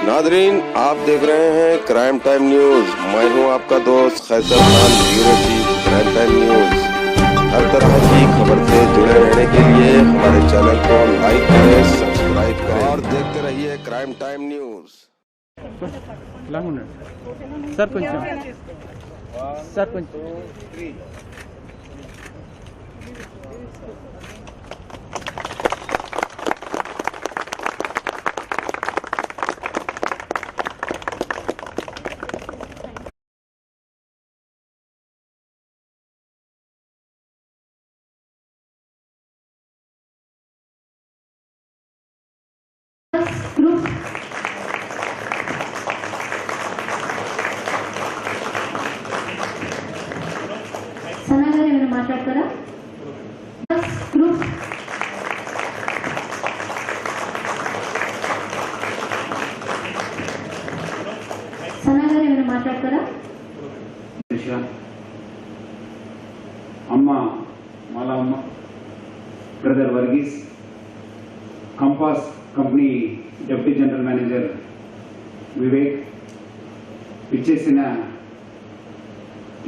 Nadreen, आप देख रहे हैं क्राइम टाइम न्यूज। मैं हूं आपका दोस्त Khaiser Khan, bureau chief crime time news. हर तरह की खबर से जुड़े रहने के लिए हमारे चैनल को लाइक करें, सब्सक्राइब करें और देखते रहिए crime time news. Group Sana garu ఏమైనా మాట్లాడతారా? గ్రూప్ సనా గారు ఏమైనా మాట్లాడతారా? అమ్మ Malamma, brother Varghese, Compass company deputy general manager Vivek, ఇచ్చేసిన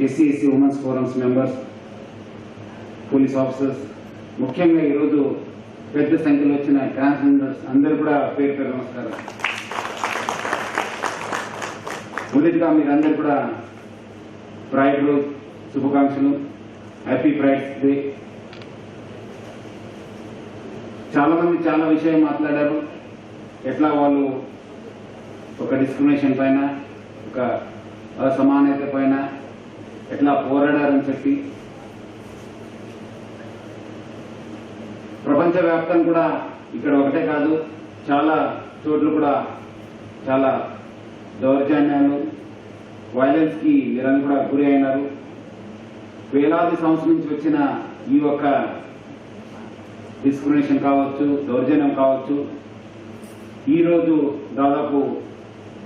SC women's forums members, police officers, ముఖ్యంగా ఈరోజు పెద్ద సంఖ్యలో వచ్చిన ట్రాన్స్జెండర్స్ అందరూ కూడా పేరు పేరు నమస్కారం. మొదటిగా మీరందరూ కూడా ప్రైడ్ రోజు శుభాకాంక్షలు. Happy pride day. చాలా మంది చాలా విషయం మాట్లాడారు. ఎట్లా వాళ్ళు ఒక డిస్క్రిమినేషన్ పైన, ఒక అసమానత పైన ఎట్లా పోరాడారని చెప్పి, ప్రపంచవ్యాప్తంగా కూడా ఇక్కడ ఒకటే కాదు, చాలా చోట్ల కూడా చాలా దౌర్జన్యాలు, వైలెన్స్కి మీరందరూ కూడా గురి అయినారు. వేలాది సంవత్సరం నుంచి వచ్చిన ఈ యొక్క డిస్క్రిమినేషన్ కావచ్చు, దౌర్జన్యం కావచ్చు, ఈరోజు దాదాపు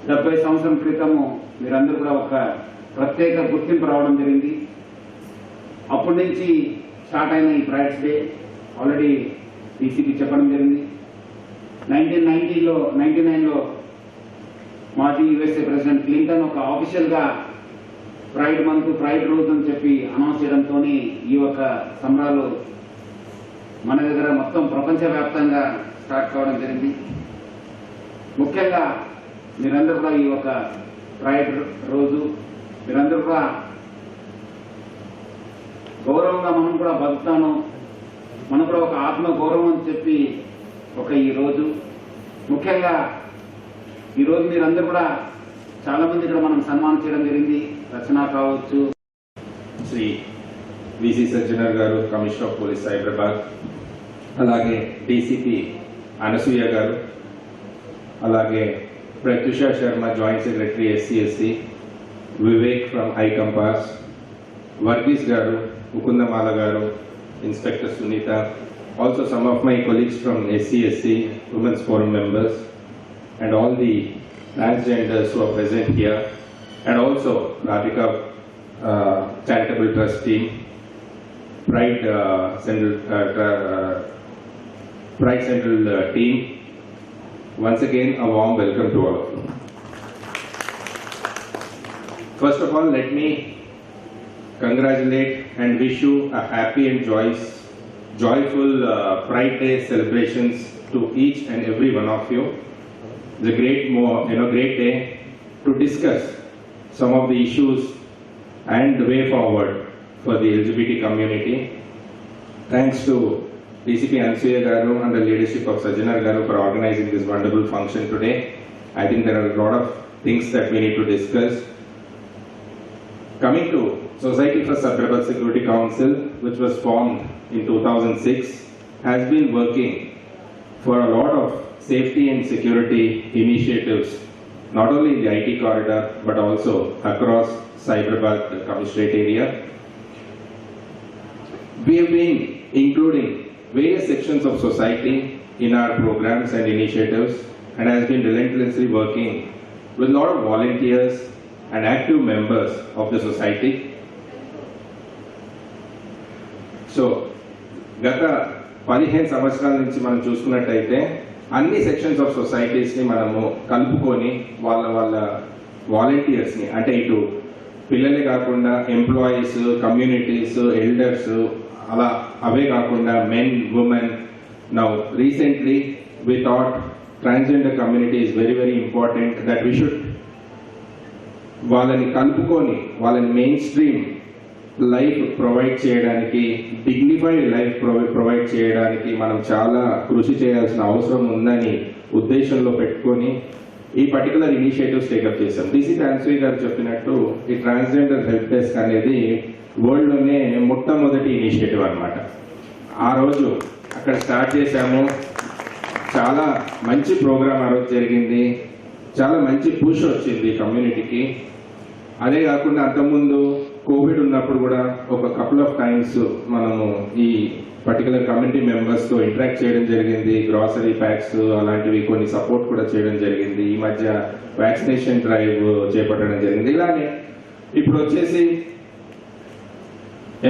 70 సంవత్సరం క్రితము మీరందరూ కూడా ఒక ప్రత్యేక గుర్తింపు రావడం జరిగింది. అప్పటి నుంచి స్టార్ట్ అయిన ఈ ప్రైడ్స్ డే ఆల్రెడీ డీసీపీ చెప్పడం జరిగింది. 1999లో మాజీ యుఎస్ఏ ప్రెసిడెంట్ క్లింటన్ ఒక ఆఫీషియల్గా ప్రైడ్ మంత్, ప్రైడ్ రోజు అని చెప్పి అనౌన్స్ చేయడంతో ఈ యొక్క సంబరాలు మన దగ్గర మొత్తం ప్రపంచవ్యాప్తంగా స్టార్ట్ కావడం జరిగింది. ముఖ్యంగా మీరందరూ కూడా ఈ యొక్క ప్రైడ్ రోజు మీరందరూ కూడా గౌరవంగా మనం కూడా బతుకుతాను, మనం కూడా ఒక ఆత్మ గౌరవం అని చెప్పి ఒక ఈ రోజు, ముఖ్యంగా ఈరోజు మీరందరూ కూడా చాలా మంది ఇక్కడ మనం సన్మానం చేయడం జరిగింది. రచన కావచ్చు, శ్రీ విసి సజ్జనర్ గారు, కమిషనర్ ఆఫ్ పోలీస్ సైబరాబాద్, అలాగే డీసీపీ అనసూయ గారు, అలాగే Pratyusha Sharma joint secretary SC, Vivek from I compass, Varghese garu, Mukundamala garu, inspector Sunitha, also some of my colleagues from SC, Women's Forum members, and all the transgenders who are present here, and also Radhika Charitable Trust team, Pride Central team. Once again, a warm welcome to all of you. First of all, let me congratulate and wish you a happy and joyful Pride Day celebrations to each and every one of you. It's a great day to discuss some of the issues and the way forward for the LGBT community. Thanks to DCP Ansuya Garu and the leadership of Sajjanar Garu for organizing this wonderful function today. I think there are a lot of things that we need to discuss. Coming to Society for Cyberabad Security Council, which was formed in 2006, has been working for a lot of safety and security initiatives, not only in the IT corridor, but also across Cyberabad Commissionerate area. We have been including various sections of society in our programs and initiatives, and has been relentlessly working with a lot of volunteers and active members of the society. So, గత 15 సంవత్సరాల నుంచి మనం చూసుకున్నట్టయితే అన్ని sections of సొసైటీస్ని మనము కలుపుకొని వాళ్ళ వాలంటీర్స్ని, అంటే ఇటు పిల్లలే కాకుండా ఎంప్లాయీస్, కమ్యూనిటీస్, ఎల్డర్స్, అలా అవే కాకుండా men, women. Now recently we thought transgender community is very very important, that we should వాళ్ళని కలుపుకొని వాళ్ళని మెయిన్ స్ట్రీమ్ లైఫ్ ప్రొవైడ్ చేయడానికి, డిగ్నిఫైడ్ లైఫ్ ప్రొవైడ్ చేయడానికి మనం చాలా కృషి చేయాల్సిన అవసరం ఉందని ఉద్దేశంలో పెట్టుకొని ఈ పర్టికులర్ ఇనిషియేటివ్స్ టేకప్ చేశాం. డీసీపీ అనసూయ గారు చెప్పినట్టు ఈ ట్రాన్స్జెండర్ హెల్ప్ డెస్క్ అనేది వరల్డ్లోనే మొట్టమొదటి ఇనిషియేటివ్ అన్నమాట. ఆ రోజు అక్కడ స్టార్ట్ చేశాము. చాలా మంచి ప్రోగ్రామ్ ఆ రోజు జరిగింది, చాలా మంచి పుష్ వచ్చింది కమ్యూనిటీకి. అదే కాకుండా అంతకుముందు కోవిడ్ ఉన్నప్పుడు కూడా ఒక కపుల్ ఆఫ్ టైమ్స్ మనము ఈ పర్టికులర్ కమ్యూనిటీ మెంబర్స్తో ఇంటరాక్ట్ చేయడం జరిగింది. గ్రాసరీ ప్యాక్స్ అలాంటివి కొన్ని సపోర్ట్ కూడా చేయడం జరిగింది. ఈ మధ్య వ్యాక్సినేషన్ డ్రైవ్ చేపట్టడం జరిగింది. ఇలానే ఇప్పుడు వచ్చేసి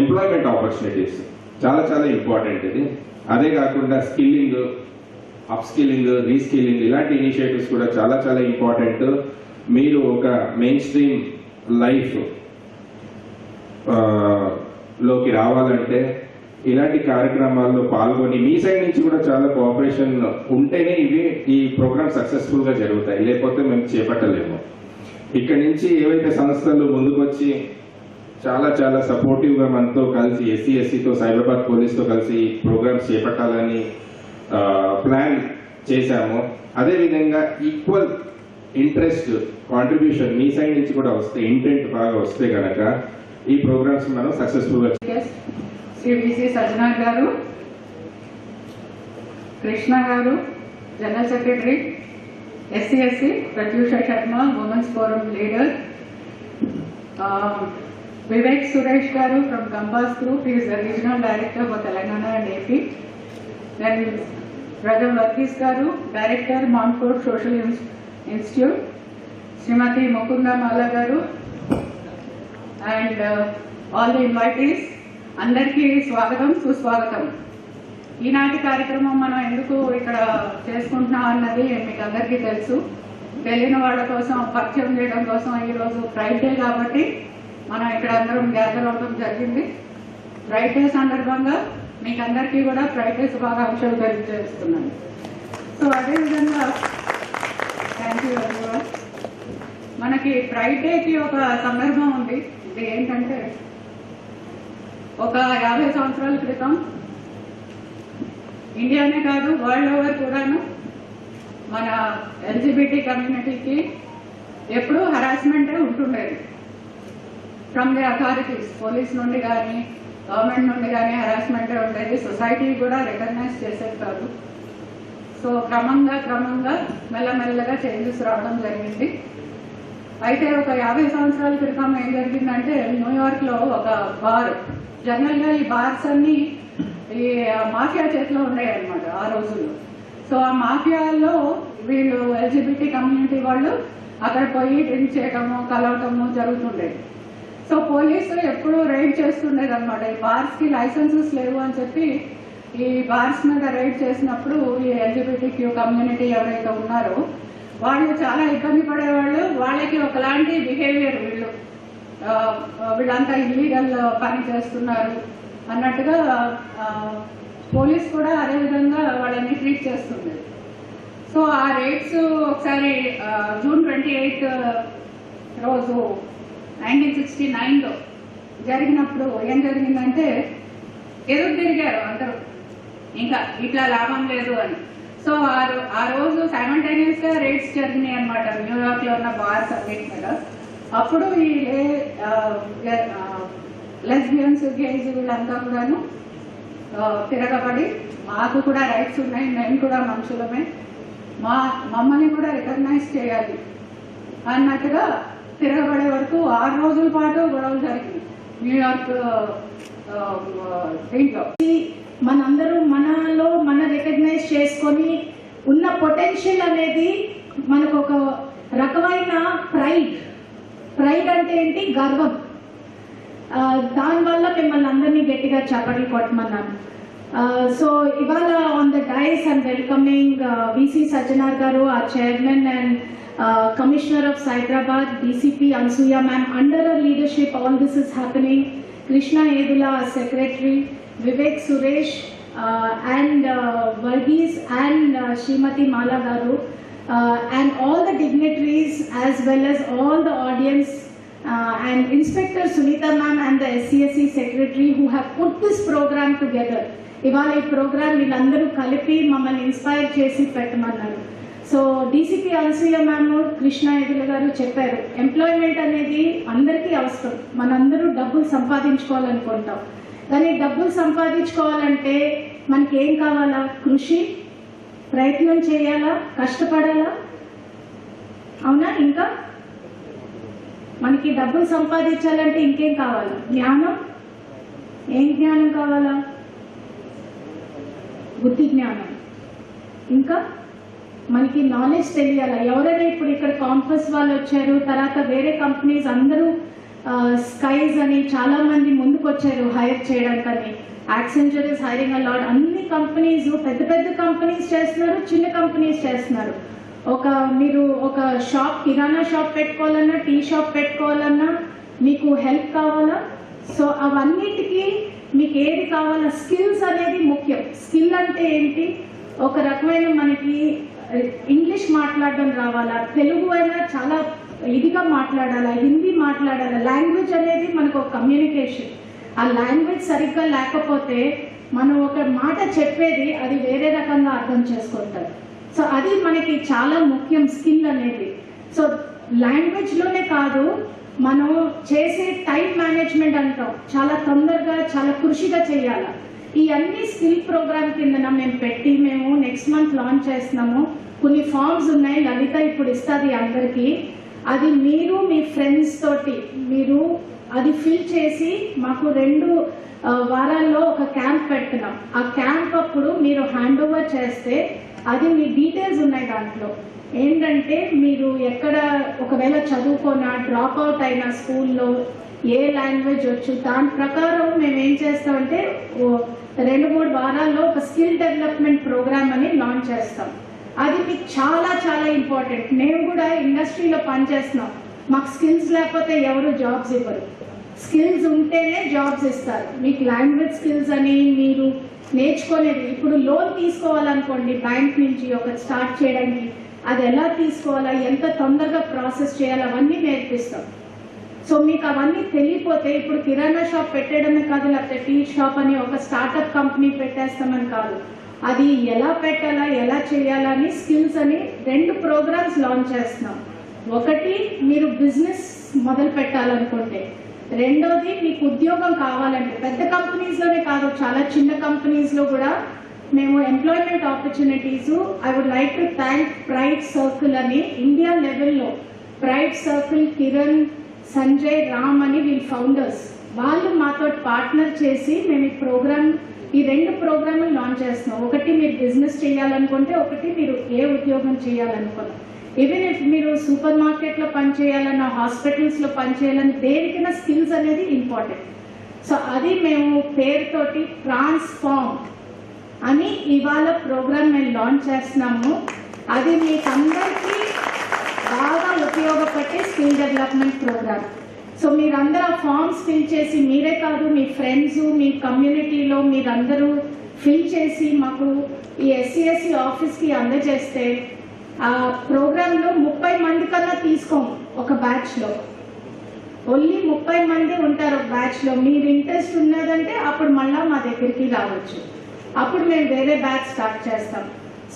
ఎంప్లాయ్మెంట్ ఆపర్చునిటీస్ చాలా చాలా ఇంపార్టెంట్ ఇది. అదే కాకుండా స్కిల్లింగ్, అప్ స్కిల్లింగ్, రీస్కిల్లింగ్ ఇలాంటి ఇనిషియేటివ్స్ కూడా చాలా చాలా ఇంపార్టెంట్. మీరు ఒక మెయిన్ స్ట్రీమ్ లైఫ్ లోకి రావాలంటే ఇలాంటి కార్యక్రమాల్లో పాల్గొని మీ సైడ్ నుంచి కూడా చాలా కోఆపరేషన్ ఉంటేనే ఈ ప్రోగ్రామ్ సక్సెస్ఫుల్ గా జరుగుతాయి, లేకపోతే మేము చేపట్టలేము. ఇక్కడి నుంచి ఏవైతే సంస్థలు ముందుకొచ్చి చాలా చాలా సపోర్టివ్ గా మనతో కలిసి ఎస్సీతో సైబరాబాద్ పోలీస్తో కలిసి ప్రోగ్రామ్స్ చేపట్టాలని ప్లాన్ చేశాము. అదేవిధంగా ఈక్వల్ ఇంట్రెస్ట్ కాంట్రిబ్యూషన్ మీ సైడ్ నుంచి కూడా వస్తే, ఇంటెంట్ బాగా వస్తే కనుక ఈ ప్రోగ్రామ్స్ మనం సక్సెస్ఫుల్ గా. Shri VC Sajjanar garu, Krishna garu general secretary, SC Pratyusha Sharma women's forum leader, Vivek Suresh garu from Compass group, he is the regional director for Telangana and AP. Then Brother Varghese garu, director Montfort Social Institute, Srimati Mukunda Mala garu, and all the invitees, అందరికీ స్వాగతం సుస్వాగతం. ఈనాటి కార్యక్రమం మనం ఎందుకు ఇక్కడ చేసుకుంటున్నాం అన్నది మీకు అందరికీ తెలుసు. తెలియని వాళ్ళ కోసం పరిచయం చేయడం కోసం ఈరోజు ఫ్రైడే కాబట్టి మనం ఇక్కడ అందరం గ్యాదర్ అవడం జరిగింది. ఫ్రైడే సందర్భంగా మీకు అందరికీ కూడా ఫ్రైడే శుభాకాంక్షలు తెలియజేస్తున్నాను. సో అదేవిధంగా థ్యాంక్ యూ ఎవరీవన్. మనకి ఫ్రైడేకి ఒక సందర్భం ఉంది. ఇది ఏంటంటే ఒక 50 సంవత్సరాల క్రితం ఇండియానే కాదు వరల్డ్ ఓవర్ కూడాను మన ఎల్జిబిటీ కమ్యూనిటీకి ఎప్పుడూ హరాస్మెంటే ఉంటుండేది. ఫ్రమ్ ది అథారిటీస్, పోలీస్ నుండి కానీ గవర్నమెంట్ నుండి కానీ హరాస్మెంటే ఉండేది. సొసైటీ కూడా రికగ్నైజ్ చేసేది కాదు. సో క్రమంగా మెల్లమెల్లగా చేంజెస్ రావడం జరిగింది. అయితే ఒక 50 సంవత్సరాల క్రితం ఏం జరిగిందంటే న్యూయార్క్లో ఒక బార్, జనరల్గా ఈ బార్స్ అన్ని ఈ మాఫియా చేతిలో ఉండేవి అనమాట ఆ రోజుల్లో. సో ఆ మాఫియాలో వీళ్ళు ఎల్జిబిటీ కమ్యూనిటీ వాళ్ళు అక్కడ పోయి డ్రింక్ చేయటము, కలవటము జరుగుతుండేది. సో పోలీసు ఎప్పుడూ రైడ్ చేస్తుండేది అనమాట. ఈ బార్స్కి లైసెన్సెస్ లేవు అని చెప్పి ఈ బార్స్ మీద రైడ్ చేసినప్పుడు ఈ ఎల్జిబిటీక్యూ కమ్యూనిటీ ఎవరైతే ఉన్నారో వాళ్ళు చాలా ఇబ్బంది పడేవాళ్ళు. వాళ్ళకి ఒకలాంటి బిహేవియర్, వీళ్ళంతా ఇల్లీగల్ పని చేస్తున్నారు అన్నట్టుగా పోలీస్ కూడా అదేవిధంగా వాళ్ళని ట్రీట్ చేస్తుంది. సో ఆ రేట్స్ ఒకసారి జూన్ 28 రోజు 1969లో జరిగినప్పుడు ఏం జరిగిందంటే ఎదురు తిరిగారు అందరూ, ఇంకా ఇట్లా లాభం లేదు అని. సో ఆ రోజు సైమల్టేనియస్ గా రేట్స్ జరిగినాయి అనమాట న్యూయార్క్ లో ఉన్న బార్స్ అన్నిటి మీద. అప్పుడు ఈ లెస్బియన్స్, గేస్ వీళ్ళంతా కూడాను తిరగబడి మాకు కూడా రైట్స్ ఉన్నాయి, మేము కూడా మనుషులమే, మమ్మల్ని కూడా రికగ్నైజ్ చేయాలి అన్నట్టుగా తిరగబడే వరకు 6 రోజుల పాటు గొడవలు జరిగింది న్యూయార్క్ దీంట్లో. మనందరూ మనలో మన రికగ్నైజ్ చేసుకొని ఉన్న పొటెన్షియల్ అనేది మనకు ఒక రకమైన ప్రైడ్ అంటే ఏంటి, గర్వం. దానివల్ల మిమ్మల్ని అందరినీ గట్టిగా చప్పట్లు కొట్టమన్నాను. So ivala on the dais I'm welcoming VC Sajjanar garu, our chairman and Commissioner of Hyderabad, DCP Ansuya ma'am. Under her leadership all this is happening. Krishna Edula, our secretary, Vivek Suresh and Varghese and Srimati Mala garu, and all the dignitaries as well as all the audience and Inspector Sunita ma'am and the SCSC secretary who have put this program together. ఇవాళ ఈ programme వీళ్ళందరూ కలిపి మమ్మల్ని inspire చేసి పెట్టమన్నారు. So DCP Anasuya ma'am, Krishna Edula garu చెప్పారు, employment అనేది అందరికీ అవసరం. మనందరూ డబ్బులు సంపాదించుకోవాలనుకుంటాం, కానీ డబ్బులు సంపాదించుకోవాలంటే మనకి ఏం కావాలా? కృషి, ప్రయత్నం చేయాలా, కష్టపడాలా, అవునా? ఇంకా మనకి డబ్బులు సంపాదించాలంటే ఇంకేం కావాలా? జ్ఞానం. ఏం జ్ఞానం కావాలా? బుద్ధి జ్ఞానం. ఇంకా మనకి నాలెడ్జ్ తెలియాలా? ఎవరైనా ఇప్పుడు ఇక్కడ కాంపస్ వాళ్ళు వచ్చారు, తర్వాత వేరే కంపెనీస్ అందరూ స్కైస్ అని చాలా మంది ముందుకు వచ్చారు హైర్ చేయడానికని. Accenture is hiring a lot. అన్ని కంపెనీస్, పెద్ద పెద్ద కంపెనీస్ చేస్తున్నారు, చిన్న కంపెనీస్ చేస్తున్నారు. మీరు ఒక షాప్, కిరాణా షాప్ పెట్టుకోవాలన్నా, టీ షాప్ పెట్టుకోవాలన్నా మీకు హెల్ప్ కావాలా? సో అవన్నిటికీ మీకు ఏది కావాలా? స్కిల్స్ అనేది ముఖ్యం. స్కిల్ అంటే ఏంటి? ఒక రకమైన మనకి ఇంగ్లీష్ మాట్లాడడం రావాలా, తెలుగు అయినా చాలా ఇదిగా మాట్లాడాలా, హిందీ మాట్లాడాలా. లాంగ్వేజ్ అనేది మనకు ఒక కమ్యూనికేషన్. ఆ లాంగ్వేజ్ సరిగ్గా లేకపోతే మనం ఒక మాట చెప్పేది అది వేరే రకంగా అర్థం చేసుకుంటారు. సో అది మనకి చాలా ముఖ్యం స్కిల్ అనేది. సో లాంగ్వేజ్లోనే కాదు, మనం చేసే టైం మేనేజ్మెంట్ అంటాం, చాలా తొందరగా చాలా కృషిగా చేయాలి. ఈ అన్ని స్కిల్ ప్రోగ్రామ్ కింద మేము నెక్స్ట్ మంత్ లాంచ్ చేస్తున్నాము. కొన్ని ఫామ్స్ ఉన్నాయి, లలిత ఇప్పుడు ఇస్తుంది అందరికీ. అది మీరు మీ ఫ్రెండ్స్ తోటి మీరు అది ఫిల్ చేసి మాకు 2 వారాల్లో ఒక క్యాంప్ పెడుతున్నాం. ఆ క్యాంప్ అప్పుడు మీరు హ్యాండ్ ఓవర్ చేస్తే అది మీ డీటెయిల్స్ ఉన్నాయి. దాంట్లో ఏంటంటే మీరు ఎక్కడ ఒకవేళ చదువుకోనా, డ్రాప్ అవుట్ అయినా స్కూల్లో ఏ లాంగ్వేజ్ వచ్చు, దాని ప్రకారం మేము ఏం చేస్తామంటే 2-3 వారాల్లో ఒక స్కిల్ డెవలప్మెంట్ ప్రోగ్రామ్ అని లాంచ్ చేస్తాం. అది మీకు చాలా చాలా ఇంపార్టెంట్. మేము కూడా ఇండస్ట్రీలో పనిచేస్తున్నాం, మాకు స్కిల్స్ లేకపోతే ఎవరు జాబ్స్ ఇవ్వరు. స్కిల్స్ ఉంటేనే జాబ్స్ ఇస్తారు. మీకు లాంగ్వేజ్ స్కిల్స్ అని మీరు నేర్చుకునేది, ఇప్పుడు లోన్ తీసుకోవాలనుకోండి బ్యాంక్ నుంచి ఒక స్టార్ట్ చేయడానికి, అది ఎలా తీసుకోవాలా, ఎంత తొందరగా ప్రాసెస్ చేయాలి, అవన్నీ నేర్పిస్తాం. సో మీకు అవన్నీ తెలియపోతే ఇప్పుడు కిరాణా షాప్ పెట్టడమే కాదు, లేకపోతే టీ షాప్ అని ఒక స్టార్టప్ కంపెనీ పెట్టేస్తామని కాదు, అది ఎలా పెట్టాలా, ఎలా చేయాలా అని స్కిల్స్ అని 2 ప్రోగ్రామ్స్ లాంచ్ చేస్తున్నాం. ఒకటి మీరు బిజినెస్ మొదలు పెట్టాలనుకుంటే, రెండోది మీకు ఉద్యోగం కావాలంటే పెద్ద కంపెనీస్లోనే కాదు, చాలా చిన్న కంపెనీస్లో కూడా మేము employment opportunities. I would like to thank Pride Circle అని ఇండియా లెవెల్లో ప్రైడ్ సర్కిల్, కిరణ్, సంజయ్, రామ్ అని వీళ్ళు ఫౌండర్స్. వాళ్ళు మాతో పార్ట్నర్ చేసి మేము ఈ 2 ప్రోగ్రాంలు లాంచ్ చేస్తున్నాం. ఒకటి మీరు బిజినెస్ చేయాలనుకుంటే, ఒకటి మీరు ఏ ఉద్యోగం చేయాలనుకున్నా. ఈవెన్ ఇఫ్ మీరు సూపర్ మార్కెట్లో పనిచేయాలన్నా, హాస్పిటల్స్లో పనిచేయాలన్నా, దేనికైనా స్కిల్స్ అనేది ఇంపార్టెంట్. సో అది మేము పేరుతోటి ట్రాన్స్ఫార్మ్ అని ఇవాళ ప్రోగ్రామ్ మేము లాంచ్ చేస్తున్నాము. అది మీకు అందరికీ బాగా ఉపయోగపడే స్కిల్ డెవలప్మెంట్ ప్రోగ్రామ్. సో మీరందరూ ఆ ఫామ్స్ ఫిల్ చేసి, మీరే కాదు మీ ఫ్రెండ్స్, మీ కమ్యూనిటీలో మీరందరూ ఫిల్ చేసి మాకు ఈ SCSC ఆఫీస్కి అందజేస్తే ఆ ప్రోగ్రాంలో 30 మంది కన్నా తీసుకోము ఒక బ్యాచ్లో. ఓన్లీ 30 మంది ఉంటారు ఒక బ్యాచ్లో. మీరు ఇంట్రెస్ట్ ఉన్నదంటే అప్పుడు మళ్ళీ మా దగ్గరికి రావచ్చు, అప్పుడు మేము వేరే బ్యాచ్ స్టార్ట్ చేస్తాం.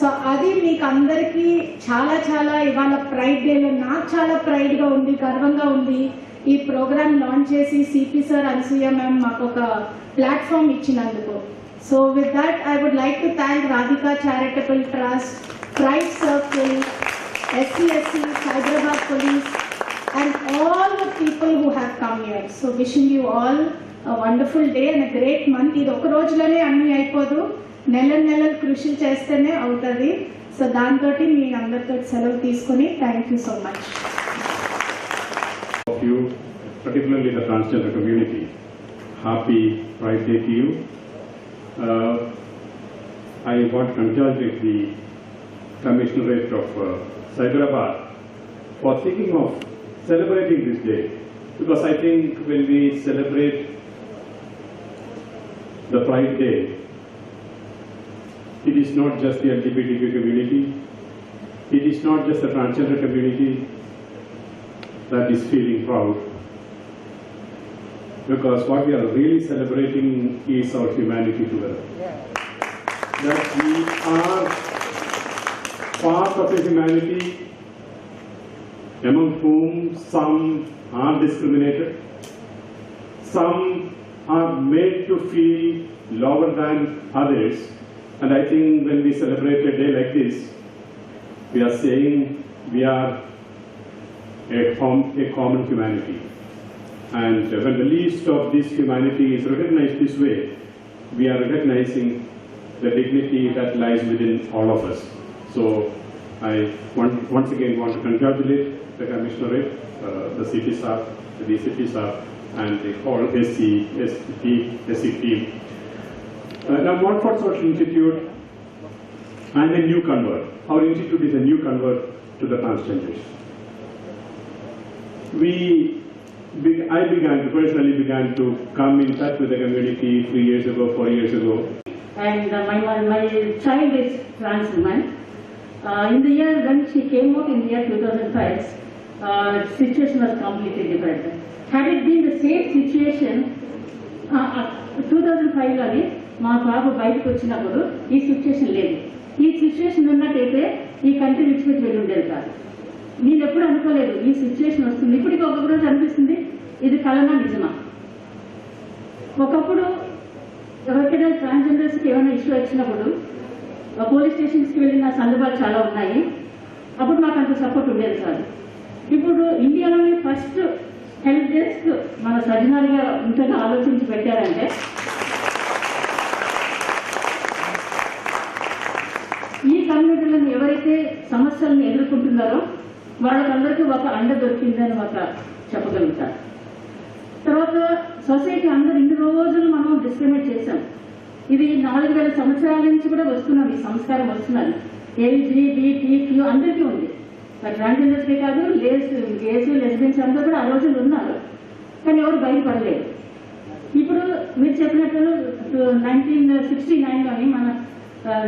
సో అది మీకు అందరికీ చాలా చాలా ఇవాళ ప్రైడ్ డేలో నాకు చాలా ప్రైడ్గా ఉంది, గర్వంగా ఉంది. ఈ ప్రోగ్రామ్ లాంచ్ చేసి సిపి సార్, అనసూయ మ్యామ్ మాకు ఒక ప్లాట్ఫామ్ ఇచ్చినందుకు. So with that I would like to thank Radhika charitable trust, Pride Circle, SCSC, Hyderabad Police and all the people who have come here. So wishing you all a wonderful day and a great month. ఇది ఒక రోజులోనే అన్నీ అయిపోదు, నెలలు కృషి చేస్తేనే అవుతుంది. So దాంతో మీ అందరితో సెలవు తీసుకుని thank you so much. Of you, particularly the transgender community, happy Pride Day to you. I want to congratulate the Commissionerate of Hyderabad for thinking of celebrating this day, because I think when we celebrate the Pride Day, it is not just the LGBTQ community, it is not just the transgender community that is feeling proud, because what we are really celebrating is our humanity together. That we are part of a humanity among whom some are discriminated, some are made to feel lower than others, and I think when we celebrate a day like this, we are saying we are a common humanity. And when the least of this humanity is recognized this way, we are recognizing the dignity that lies within all of us. So I once again want to congratulate the Commissionerate, the city staff, the DCP staff, and the whole SC team. Now, Montfort Social Institute, I am a new convert. Our institute is a new convert to the transgenders. I personally began to come in touch with the community 3 years ago, 4 years ago. And my child is trans woman. In the year when she came out in the year 2005, situation was completely different. Had it been the same situation, 2005లోని మా బాబు బయటకు వచ్చినప్పుడు ఈ situation లేదు. ఈ situation ఉన్నట్టయితే ఈ country విడిచిపెట్టి వెళ్ళి ఉండేది కాదు. నేను ఎప్పుడు అనుకోలేదు ఈ సిచ్యుయేషన్ వస్తుంది. ఇప్పటికీ ఒక్కొక్క రోజు అనిపిస్తుంది ఇది కలనా నిజమా. ఒకప్పుడు ఎవరికైనా ట్రాన్స్జెండర్స్కి ఏమైనా ఇష్యూ వచ్చినప్పుడు పోలీస్ స్టేషన్స్కి వెళ్ళిన సందర్భాలు చాలా ఉన్నాయి. అప్పుడు మాకు అంత సపోర్ట్ ఉండేది కాదు. ఇప్పుడు ఇండియాలోనే ఫస్ట్ హెల్ప్ డెస్క్ మన సజ్జనాలుగా ఇంతగా ఆలోచించి పెట్టారంటే ఈ కమ్యూనిటీలను ఎవరైతే సమస్యలను ఎదుర్కొంటున్నారో వాళ్ళకందరికీ ఒక అండ దొరికిందని ఒక చెప్పగలుగుతారు. తర్వాత సొసైటీ అందరూ ఇన్ని రోజులు మనం డిస్క్రిమినేట్ చేశాం. ఇది 4000 సంవత్సరాల నుంచి కూడా వస్తున్నాం, ఈ సంస్కారం వస్తున్నది. LGBTQ అందరికీ ఉంది, ట్రాన్స్జెండర్స్కే కాదు, గేస్ లెస్బియన్స్ అందరూ కూడా ఆ రోజులు ఉన్నారు, కానీ ఎవరు బయటపడలేదు. ఇప్పుడు మీరు చెప్పినట్టు 1969లోని మన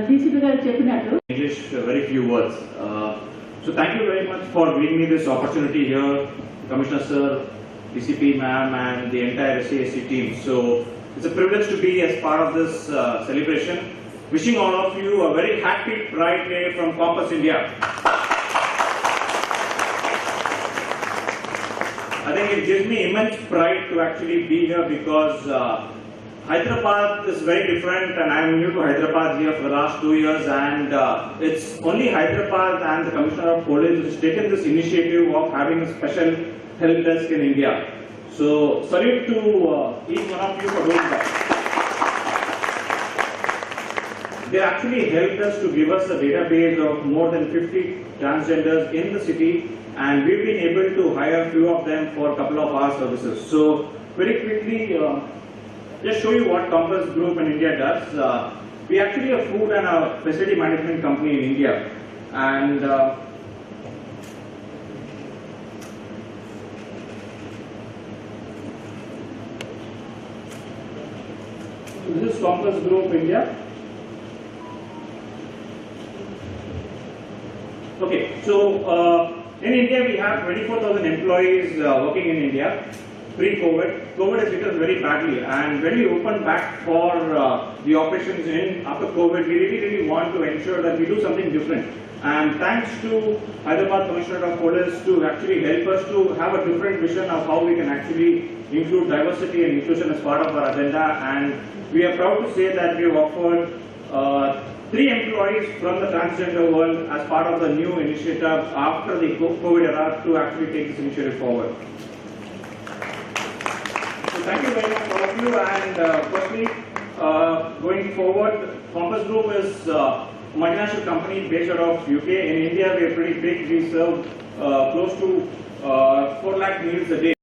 DCP గారు చెప్పినట్టు English, very few words. So thank you very much for giving me this opportunity here, Commissioner Sir, DCP ma'am, and the entire SCSC team. So it's a privilege to be as part of this celebration. Wishing all of you a very happy Pride Day from Compass India. I think it gives me immense pride to actually be here because Hyderabad is very different, and I am new to Hyderabad here for the last 2 years, and it's only Hyderabad and the Commissioner of Police who has taken this initiative of having a special help desk in India. So salute to each one of you for doing that. They actually helped us to give us a database of more than 50 transgenders in the city, and we've been able to hire a few of them for a couple of our services. So very quickly, just show you what Compass Group in India does. We actually a food and a facility management company in India, and this is Compass Group India. Okay, so in India we have 24,000 employees working in India. Pre-COVID, COVID has hit us very badly, and when we opened back for the operations after COVID, we really want to ensure that we do something different. And thanks to Hyderabad Commissioner of Police to actually help us to have a different vision of how we can actually include diversity and inclusion as part of our agenda. And we are proud to say that we have offered 3 employees from the transgender world as part of the new initiative after the COVID era to actually take this initiative forward. So thank you very much all of you, and firstly, going forward, Compass Group is a multinational company based out of UK. In India we are pretty big, we serve close to 4 lakh meals a day.